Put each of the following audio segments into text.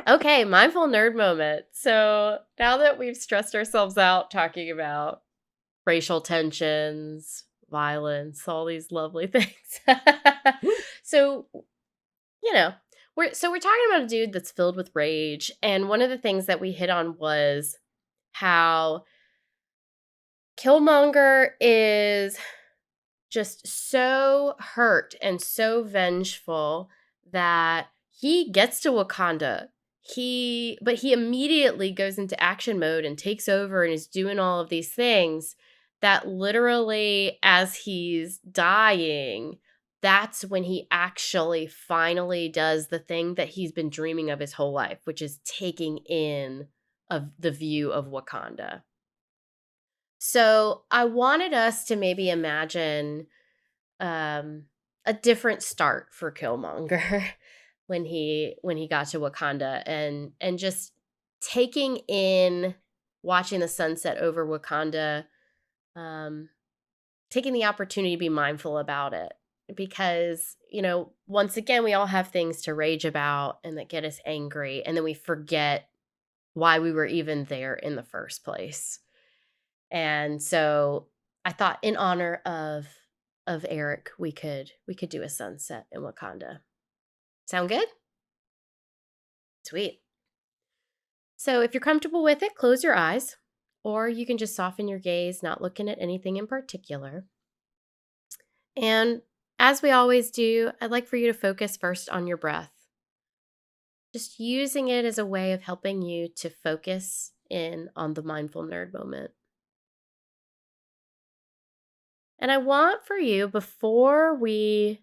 Okay, mindful nerd moment. So now that we've stressed ourselves out talking about racial tensions, violence, all these lovely things. So, you know, we're talking about a dude that's filled with rage, and one of the things that we hit on was how Killmonger is just so hurt and so vengeful that he gets to Wakanda. But he immediately goes into action mode and takes over and is doing all of these things that literally, as he's dying, that's when he actually finally does the thing that he's been dreaming of his whole life, which is taking in of the view of Wakanda. So I wanted us to maybe imagine um, a different start for Killmonger when he got to Wakanda, and just taking in watching the sunset over Wakanda, um, taking the opportunity to be mindful about it, because once again we all have things to rage about and that get us angry, and then we forget why we were even there in the first place. And so I thought, in honor of Eric, we could do a sunset in Wakanda. Sound good? Sweet. So if you're comfortable with it, close your eyes, or you can just soften your gaze, not looking at anything in particular. And as we always do, I'd like for you to focus first on your breath, just using it as a way of helping you to focus in on the mindful nerd moment. And I want for you, before we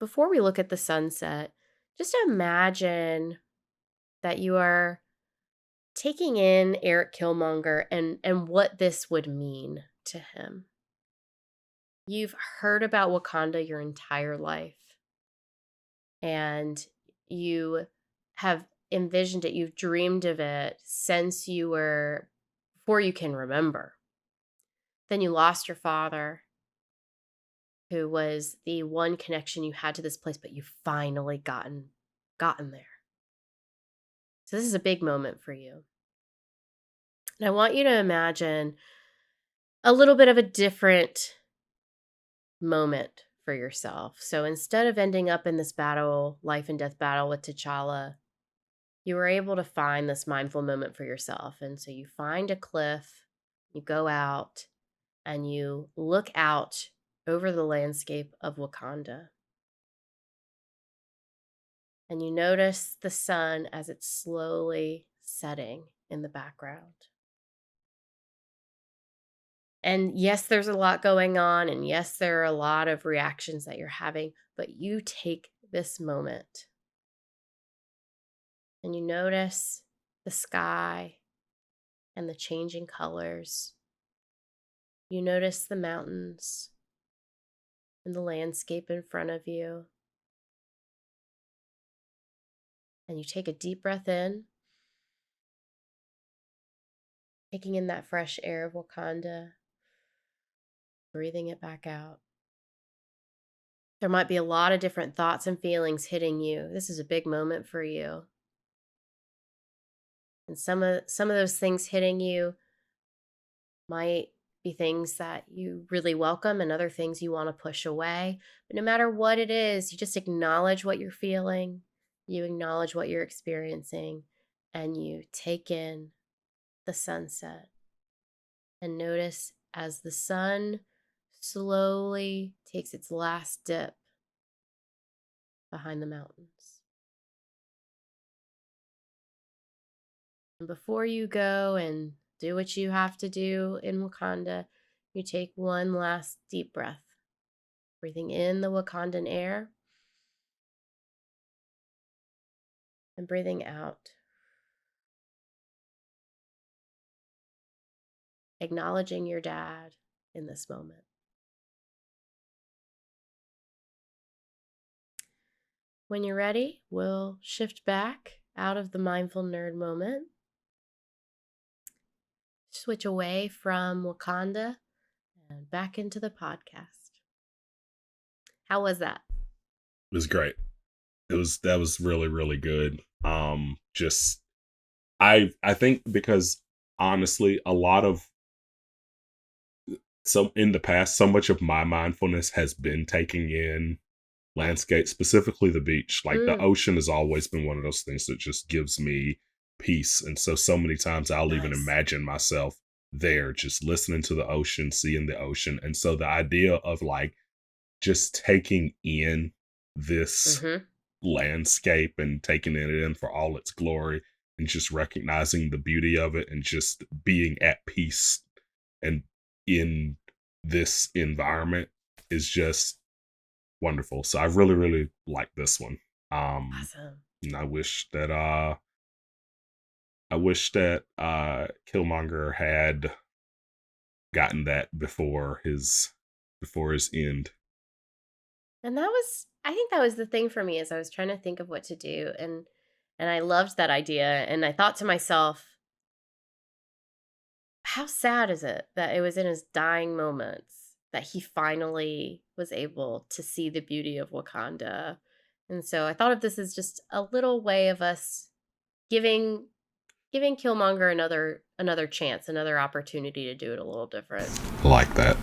look at the sunset, just imagine that you are taking in Erik Killmonger and what this would mean to him. You've heard about Wakanda your entire life, and you have envisioned it, you've dreamed of it since you were before you can remember. Then you lost your father, who was the one connection you had to this place, but you've finally gotten there. So this is a big moment for you. And I want you to imagine a little bit of a different moment for yourself. So instead of ending up in this battle, life and death battle with T'Challa, you were able to find this mindful moment for yourself. And so you find a cliff, you go out, and you look out over the landscape of Wakanda. And you notice the sun as it's slowly setting in the background. And yes, there's a lot going on. And yes, there are a lot of reactions that you're having, but you take this moment and you notice the sky and the changing colors. You notice the mountains and the landscape in front of you. And you take a deep breath in, taking in that fresh air of Wakanda, breathing it back out. There might be a lot of different thoughts and feelings hitting you. This is a big moment for you. And some of those things hitting you might be things that you really welcome and other things you want to push away. But no matter what it is, you just acknowledge what you're feeling, you acknowledge what you're experiencing, and you take in the sunset and notice as the sun slowly takes its last dip behind the mountains. And before you go and do what you have to do in Wakanda, you take one last deep breath, breathing in the Wakandan air and breathing out, acknowledging your dad in this moment. When you're ready, we'll shift back out of the mindful nerd moment, switch away from Wakanda, and back into the podcast. How was that? It was great. That was really, really good. Just I think because honestly, a lot of so in the past, so much of my mindfulness has been taking in landscape, specifically the beach. Like the Mm, ocean has always been one of those things that just gives me peace. And so many times I'll even nice. imagine myself there, just listening to the ocean, seeing the ocean. And so the idea of like just taking in this Mhm. landscape and taking it in for all its glory and just recognizing the beauty of it and just being at peace and in this environment is just wonderful. So I really, really like this one. Awesome. And I wish that Killmonger had gotten that before his end. And that was I think that was the thing for me as I was trying to think of what to do, and I loved that idea, and I thought to myself, how sad is it that it was in his dying moments that he finally was able to see the beauty of Wakanda. And so I thought of this as just a little way of us giving giving Killmonger another chance, another opportunity to do it a little different. Like that.